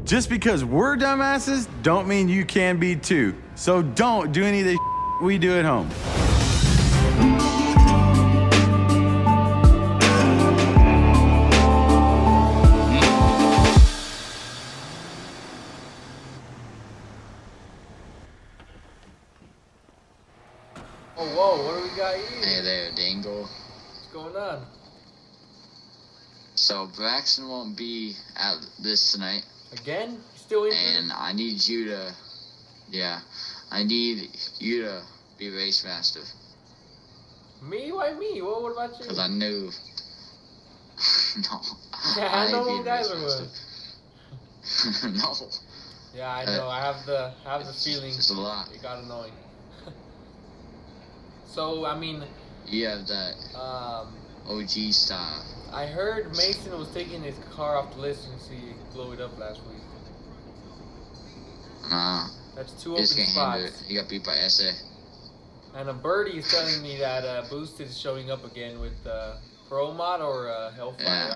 Just because we're dumbasses don't mean you can be too. So don't do any of the we do at home. Oh, whoa, what do we got here? Hey there, Dingle. What's going on? So, Braxton won't be at this tonight. Again? Still in? And I need you to... Yeah. I need you to be race master. Me? Why me? What about you? Because I knew... No. Yeah, I know what guys are No. Yeah, I know. I have the feeling. It's a lot. It got annoying. So, I mean... You have that OG style. I heard Mason was taking his car off the list since he blew it up last week. Nah. That's 2 He open just can't handle spots. it. He got beat by SA. And a birdie is telling me that Boosted is showing up again with Pro Mod or Hellfire.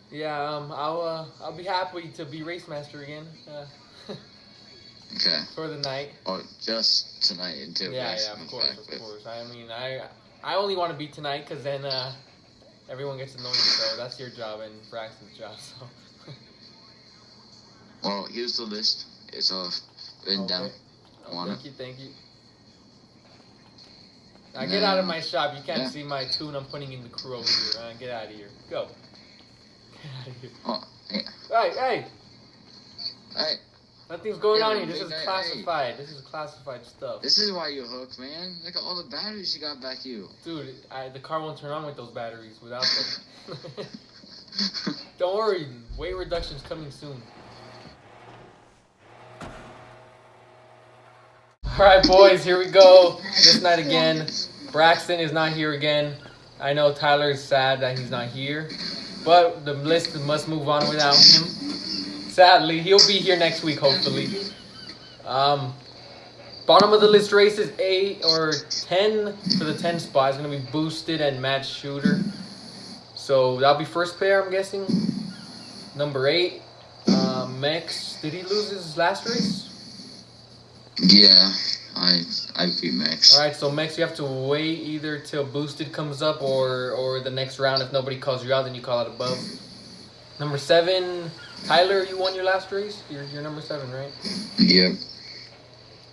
Yeah, I'll be happy to be race master again. Okay. For the night. Or just tonight until Yeah, of course. I mean, I only want to be tonight because then everyone gets annoying. So that's your job and Braxton's job. So. Well, here's the list. It's all written down. Thank you. Now get out of my shop. You can't see my tune I'm putting in the crew over here. Get out of here. Go. Get out of here. Oh, yeah. Hey. Hey. Nothing's going on here. This is classified. This is classified stuff. This is why you're hooked, man. Look at all the batteries you got back you. Dude, the car won't turn on with those batteries without them. Don't worry. Weight reduction's coming soon. Alright, boys. Here we go. This night again. Braxton is not here again. I know Tyler is sad that he's not here. But the list must move on without him. Sadly, he'll be here next week, hopefully. Bottom of the list races, 8 or 10 for the 10 spot is going to be Boosted and Match Shooter. So that'll be first pair, I'm guessing. Number 8, Mex. Did he lose his last race? Yeah, I beat Mex. Alright, so Mex, you have to wait either till Boosted comes up or the next round. If nobody calls you out, then you call it above. Number 7... Tyler, you won your last race? You're number 7, right? Yep.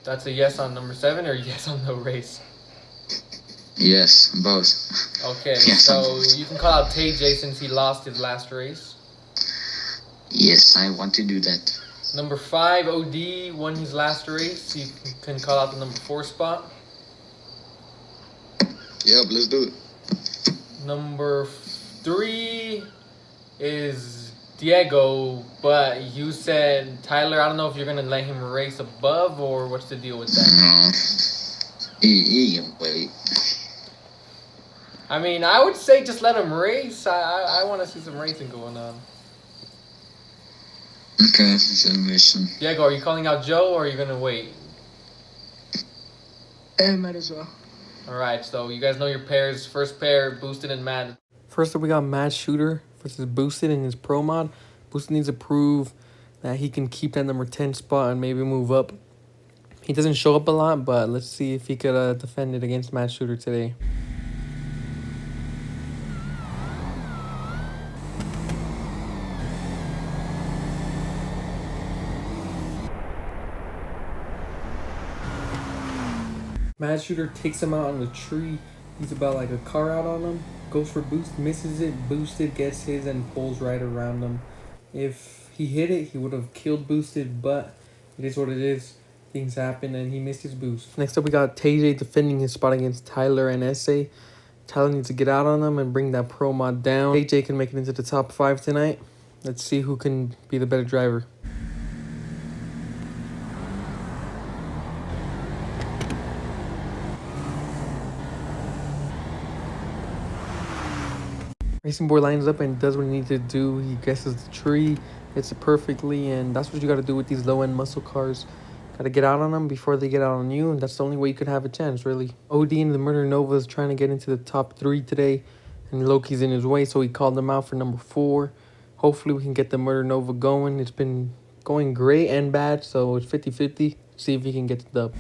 That's a yes on number 7 or yes on no race? Yes, both. Okay, yes, so you can call out TJ since he lost his last race. Yes, I want to do that. Number 5, OD, won his last race. You can call out the number 4 spot. Yep, let's do it. Number 3 is... Diego, but you said, Tyler, I don't know if you're going to let him race above or what's the deal with that? No. He can wait. I mean, I would say just let him race. I want to see some racing going on. Okay, mission. Diego, are you calling out Joe or are you going to wait? Might as well. Alright, so you guys know your pairs. First pair, Boosted and Mad. First up, we got Mad Shooter versus Boosted in his Pro Mod. Boosted needs to prove that he can keep that number 10 spot and maybe move up. He doesn't show up a lot, but let's see if he could defend it against Mad Shooter today. Mad Shooter takes him out on the tree. He's about like a car out on him. Goes for boost, misses it. Boosted gets his and pulls right around him. If he hit it, he would have killed Boosted, but it is what it is. Things happen, and he missed his boost. Next up, we got TJ defending his spot against Tyler and SA. Tyler needs to get out on him and bring that Pro Mod down. TJ can make it into the top 5 tonight. Let's see who can be the better driver. Racing Boy lines up and does what he needs to do. He guesses the tree, hits it perfectly, and that's what you got to do with these low-end muscle cars. Got to get out on them before they get out on you, and that's the only way you could have a chance, really. OD and the Murder Nova is trying to get into the top 3 today, and Loki's in his way, so he called them out for number 4. Hopefully we can get the Murder Nova going. It's been going great and bad, so it's 50-50. See if he can get the dub.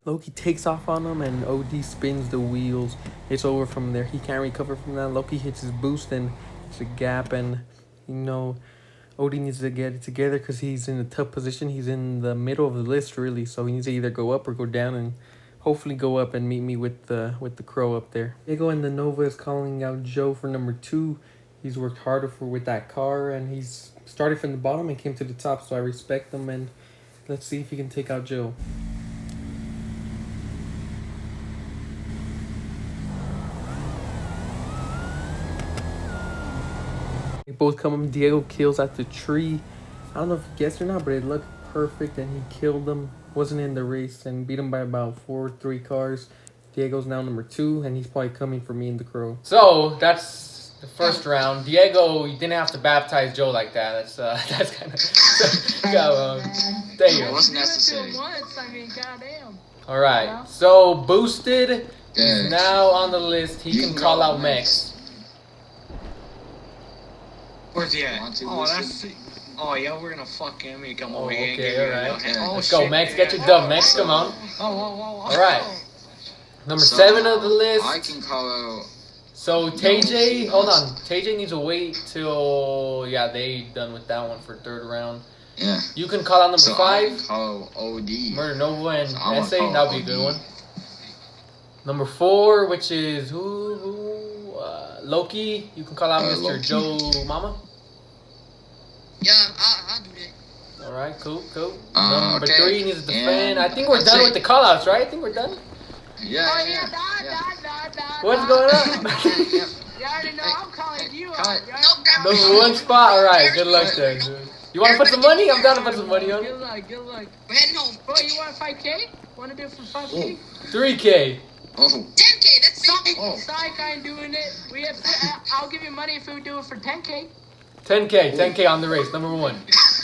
Loki takes off on him and OD spins the wheels. It's over from there. He can't recover from that. Loki hits his boost and it's a gap, and you know OD needs to get it together because he's in a tough position. He's in the middle of the list really, so he needs to either go up or go down, and hopefully go up and meet me with the crow up there. Diego and the Nova is calling out Joe for number 2. He's worked harder with that car, and he's started from the bottom and came to the top, so I respect him, and let's see if he can take out Joe. They both come up. Diego kills at the tree. I don't know if he guessed or not, but it looked perfect, and he killed him. Wasn't in the race and beat him by about 4-3 cars. Diego's now number 2, and he's probably coming for me and the crow. So that's the first round. Diego, you didn't have to baptize Joe like that. That's kind of there you It go. wasn't necessary. I mean, goddamn. All right. So boosted is now on the list. He can call out Max. Where's he at? Oh, yeah, we're gonna fuck him. You come over here and Okay, give all me right. a hand. Oh, Let's go, shit. Max. Get your dub, Max. Come on. All right. Number So, 7 of the list. I can call out. So TJ, hold on. TJ needs to wait till they done with that one for 3rd round. Yeah. You can call out number So I 5. can call OD. Murder Nova and So I'm SA. gonna That'll call be a good OD. one. Number 4, which is Loki. You can call out Mr. Loki. Joe Mama. Yeah, I'll do that. All right, cool. Number Okay. 3 needs to defend. And I think we're that's done it. with the callouts, right? I think we're done. Yeah. Oh, yeah. yeah, What's going on? You already know I'm calling you cut. out. Number 1 spot. All right, good luck then. You want to put some money? I'm down to put some money on it. Good luck. We're heading home. Bro, you want 5K? Want to do it for 5K? 3K. Oh. 10K, that's it. Oh. Psych, I ain't doing it. I'll give you money if we do it for 10K. 10K on the race. Number 1.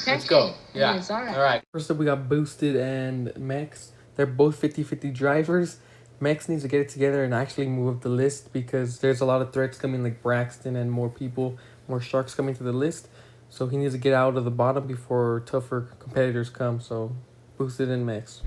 Let's go. Yeah. Yes, all right. All right. First up, we got Boosted and Max. They're both 50-50 drivers. Max needs to get it together and actually move up the list because there's a lot of threats coming like Braxton and more sharks coming to the list. So he needs to get out of the bottom before tougher competitors come. So Boosted and Max.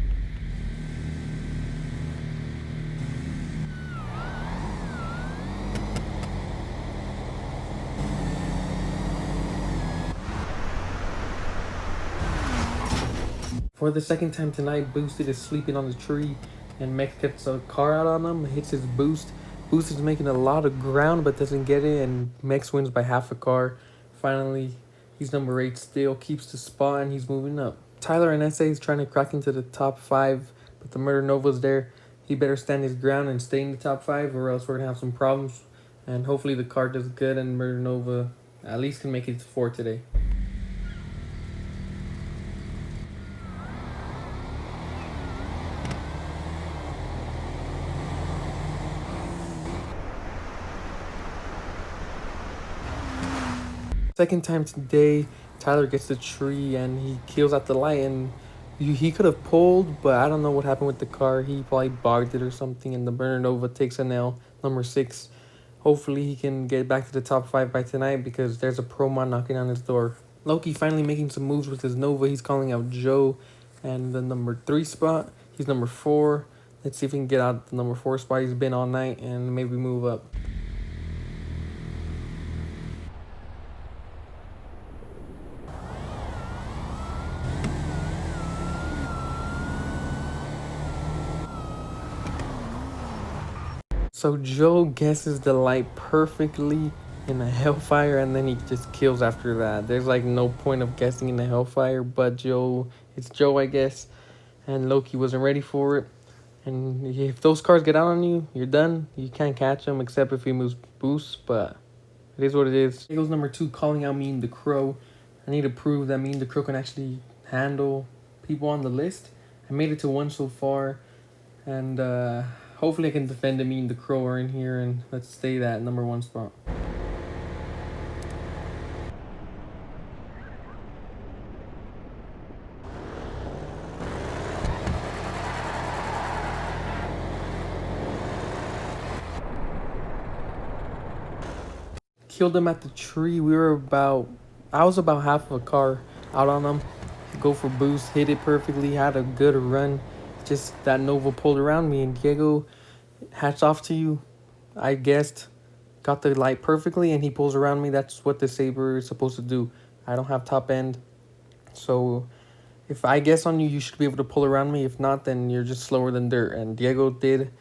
For the second time tonight, Boosted is sleeping on the tree, and Max gets a car out on him, hits his boost. Boosted's making a lot of ground, but doesn't get it, and Max wins by half a car. Finally, he's number 8 still, keeps the spot, and he's moving up. Tyler and SA is trying to crack into the top 5, but the Murder Nova's there. He better stand his ground and stay in the top 5, or else we're going to have some problems. And hopefully the car does good, and Murder Nova at least can make it to 4 today. Second time today, Tyler gets the tree and he kills at the light, and he could have pulled, but I don't know what happened with the car. He probably bogged it or something, and the Burner Nova takes an L, number 6. Hopefully he can get back to the top 5 by tonight because there's a pro mod knocking on his door. Loki finally making some moves with his Nova. He's calling out Joe and the number 3 spot. He's number 4. Let's see if he can get out the number 4 spot. He's been all night and maybe move up. So Joe guesses the light perfectly in a Hellfire, and then he just kills after that. There's like no point of guessing in the Hellfire, but it's Joe, I guess. And Loki wasn't ready for it. And if those cars get out on you, you're done. You can't catch them except if he moves boosts, but it is what it is. Here goes number 2, calling out me and the Crow. I need to prove that me and the Crow can actually handle people on the list. I made it to 1 so far, and hopefully I can defend me and the Crow are in here, and let's stay that number 1 spot. killed him at the tree. I was about half of a car out on him. Go for boost, hit it perfectly, had a good run. Just that Nova pulled around me, and Diego, hats off to you. I guessed, got the light perfectly, and he pulls around me. That's what the Saber is supposed to do. I don't have top end, so if I guess on you, you should be able to pull around me. If not, then you're just slower than dirt. And Diego did.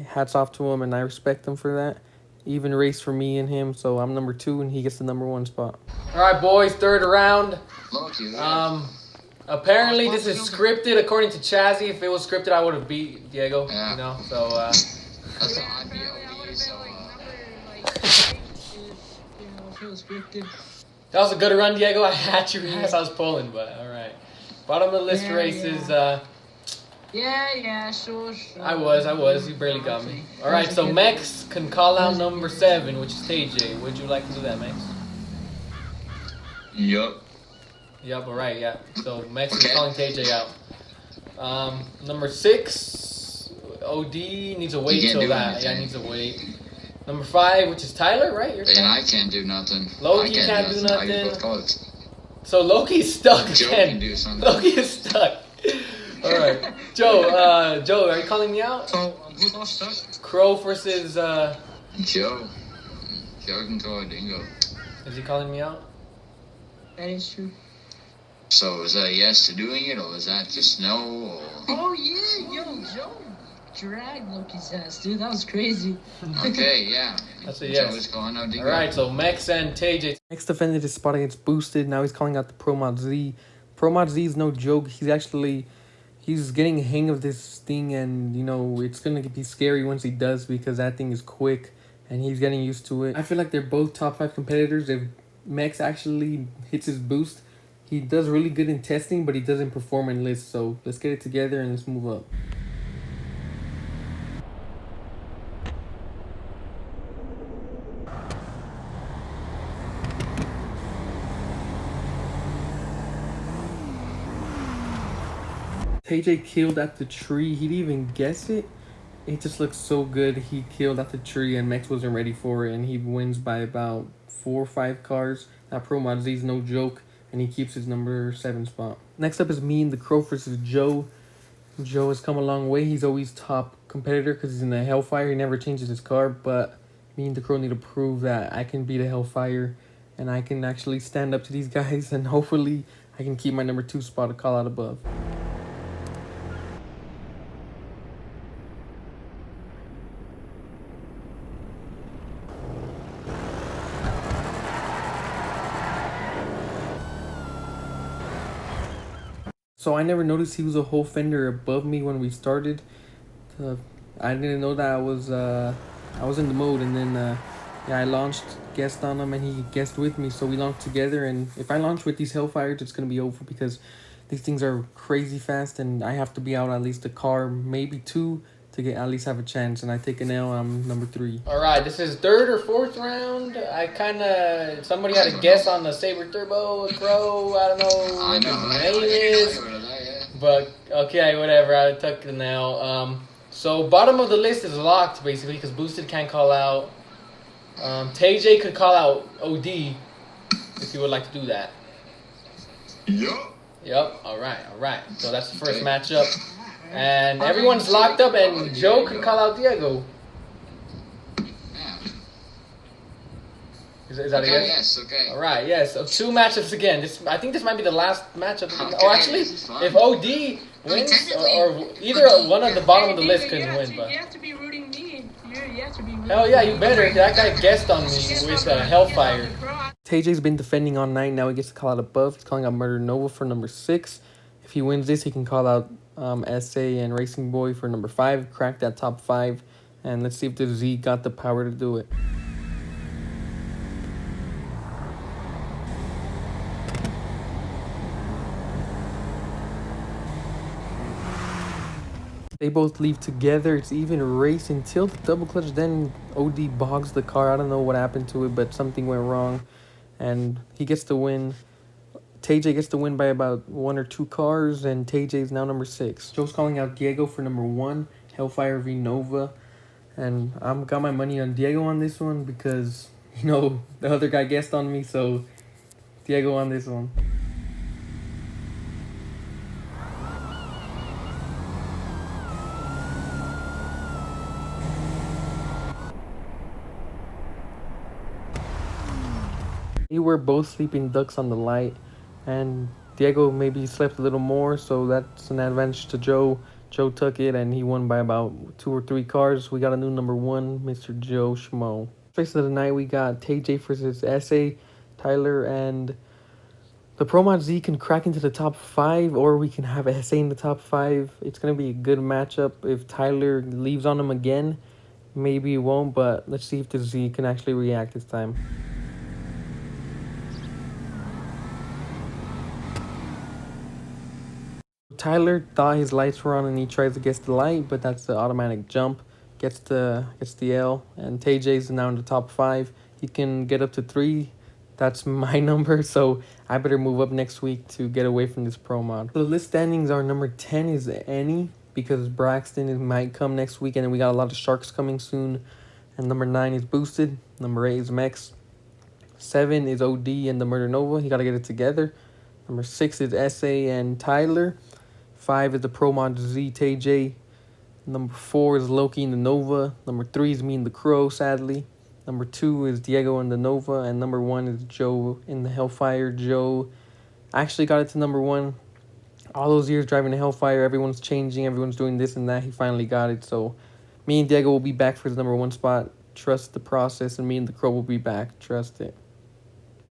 Hats off to him, and I respect him for that. Even race for me and him, so I'm number 2, and he gets the number 1 spot. All right, boys, third round. Lucky, Apparently this is scripted according to Chazzy. If it was scripted, I would have beat Diego. Yeah. You know, so That's how I'd be OD, so that was a good run, Diego. I had you as I was pulling, but all right. Bottom of the list races. Yeah, sure. I was. You barely got me. All right, so Mex can call out number 7, which is TJ. Would you like to do that, Mex? Yup. Yep. All right. Yeah. So Mex is calling TJ out. Number 6, OD needs to wait till that. Yeah, needs to wait. Number 5, which is Tyler, right? You're And I can't do nothing. Loki can't do nothing. So Loki's stuck Joe again. can do something. Loki is stuck. All right, Joe, are you calling me out? Who's all stuck? Crow versus Joe can call a dingo. Is he calling me out? That is true. So is that a yes to doing it, or is that just no? Or... Oh yeah, yo, Joe dragged Loki's ass, dude. That was crazy. Okay, yeah. That's a yes. Joe is calling out dingo. All right, so Mex and TJ. Mex defended his spot against Boosted. Now he's calling out the Pro Mod Z. Pro Mod Z is no joke. He's getting a hang of this thing, and you know it's gonna be scary once he does, because that thing is quick and he's getting used to it. I feel like they're both top 5 competitors. If Mex actually hits his boost, he does really good in testing, but he doesn't perform in lists. So let's get it together and let's move up. TJ killed at the tree. He didn't even guess it. It just looks so good. He killed at the tree, and Mex wasn't ready for it, and he wins by about 4 or 5 cars. That Pro Mod Z is no joke, and he keeps his number 7 spot. Next up is me and the Crow versus Joe. Joe has come a long way. He's always top competitor because he's in the Hellfire. He never changes his car, but me and the Crow need to prove that I can beat a Hellfire, and I can actually stand up to these guys, and hopefully I can keep my number 2 spot to call out above. So I never noticed he was a whole fender above me when we started. I didn't know that I was in the mode, and then yeah, I launched, guessed on him, and he guessed with me. So we launched together, and if I launch with these Hellfires, it's gonna be over because these things are crazy fast, and I have to be out at least a car, maybe 2, to get at least have a chance. And I take an L. I'm number 3. All right, this is 3rd or 4th round. Somebody had a guess on the Saber Turbo Crow. I don't know what his name is. But, okay, whatever. I took the L. So, bottom of the list is locked, basically, because Boosted can't call out. TJ could call out OD if you would like to do that. Yep. All right. So, that's the first matchup. And everyone's locked up, and Joe can call out Diego. Is that a yes? Yes, okay. All right, yes. So 2 matchups again. I think this might be the last matchup. Okay, or actually, if OD wins, or either one of the bottom of the list can win. But you have to be rooting me. You have to be rooting hell yeah, you better. That guy guessed on me with Hellfire. TJ's been defending all night. Now he gets to call out above. He's calling out Murder Nova for number 6. If he wins this, he can call out SA and Racing Boy for number 5. Crack that top 5. And let's see if the Z got the power to do it. They both leave together. It's even race until the double clutch. Then OD bogs the car. I don't know what happened to it, but something went wrong. And he gets the win. TJ gets the win by about 1 or 2 cars. And TJ is now number 6. Joe's calling out Diego for number 1. Hellfire v Nova. And I've got my money on Diego on this one because You know, the other guy guessed on me, so Diego on this one. We were both sleeping ducks on the light, and Diego maybe slept a little more, so that's an advantage to Joe. Joe took it, and he won by about 2 or 3 cars. We got a new number 1, Mr. Joe Schmo. Race of the night, we got TJ versus SA, Tyler, and the Pro Mod Z can crack into the top 5, or we can have SA in the top 5. It's going to be a good matchup. If Tyler leaves on him again, maybe he won't, but let's see if the Z can actually react this time. Tyler thought his lights were on and he tries to guess the light, but that's the automatic jump. Gets the L, and TJ's now in the top 5. He can get up to 3. That's my number, so I better move up next week to get away from this pro mod. The list standings are number 10 is Annie, because Braxton might come next week, and we got a lot of Sharks coming soon. And number 9 is Boosted. Number 8 is Mex. 7 is OD and the Murder Nova. He got to get it together. Number 6 is SA and Tyler. 5 is the Pro Mod Z TJ. Number 4 is Loki and the Nova. Number 3 is me and the Crow, sadly. Number 2 is Diego and the Nova. And number 1 is Joe in the Hellfire. Joe actually got it to number 1. All those years driving the Hellfire, everyone's changing, everyone's doing this and that. He finally got it. So me and Diego will be back for the number 1 spot. Trust the process, and me and the Crow will be back. Trust it.